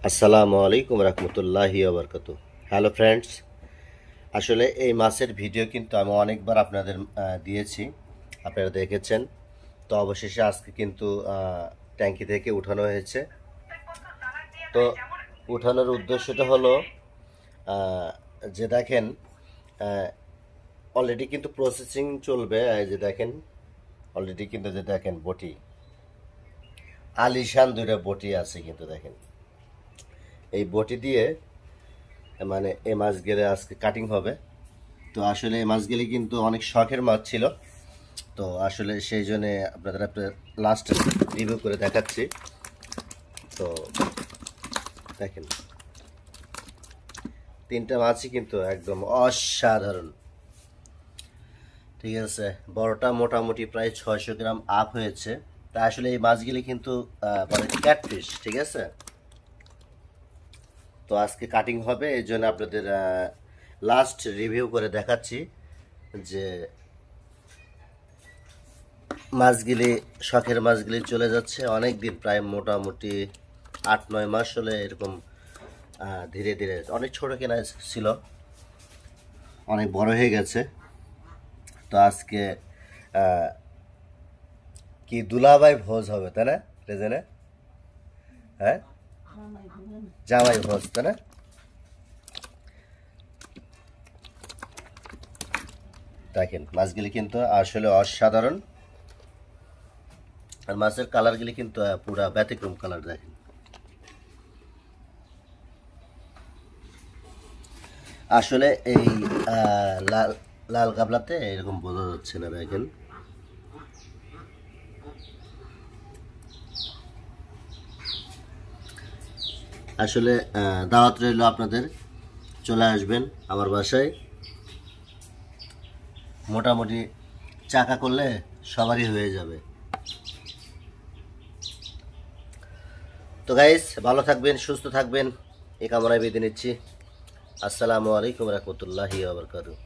আসসালামু আলাইকুম রহমতুল্লাহি ওবরকাতু। হ্যালো ফ্রেন্ডস, আসলে এই মাছের ভিডিও কিন্তু আমি অনেকবার আপনাদের দিয়েছি, আপনারা দেখেছেন। তো অবশেষে আজকে কিন্তু ট্যাঙ্কি থেকে উঠানো হয়েছে। তো উঠানোর উদ্দেশ্যটা হলো যে দেখেন, অলরেডি কিন্তু প্রসেসিং চলবে। এই যে দেখেন, অলরেডি কিন্তু যে দেখেন বটি, আলিশান দুইটা বটি আছে কিন্তু দেখেন, এই বটি দিয়ে মানে এই মাছগুলো আজকে কাটিং হবে। তো আসলে এই মাছগুলি কিন্তু অনেক শখের মাছ ছিল, তো আসলে সেই জন্য আপনাদের লাস্ট রিভিউ করে দেখাচ্ছি। তো দেখেন, তিনটা মাছই কিন্তু একদম অসাধারণ, ঠিক আছে। বড়টা মোটামুটি প্রায় 600 গ্রাম আপ হয়েছে। তা আসলে এই মাছগুলি কিন্তু মানে ক্যাটফিশ, ঠিক আছে। তো আজকে কাটিং হবে, এই জন্য আপনাদের লাস্ট রিভিউ করে দেখাচ্ছি যে মাছগুলি, শখের মাছগুলি চলে যাচ্ছে অনেক দিন, প্রায় মোটামুটি 8-9 মাস হলে এরকম ধীরে ধীরে। অনেক ছোট কেনা ছিল, অনেক বড় হয়ে গেছে। তো আজকে কি দুলাভাই ভোজ হবে, তাই না রেজেনে? হ্যাঁ, জামাই ভোজ, তাই না? দেখেন মাছগুলি কিন্তু আসলে অসাধারণ, আর মাছের কালারগুলি কিন্তু পুরা ব্যতিক্রম কালার। দেখেন আসলে এই লাল লাল কাবলাতে এরকম বোঝা যাচ্ছে না। দেখেন আসলে দাওয়াত রইল আপনাদের, চলে আসবেন আমার বাসায়। মোটামুটি চাকা করলে সবারই হয়ে যাবে। তো গাইস, ভালো থাকবেন, সুস্থ থাকবেন, এই কামনায় বিদায় নিচ্ছি। আসসালামু আলাইকুম রহমতুল্লাহি ওয়া বারাকাতুহু।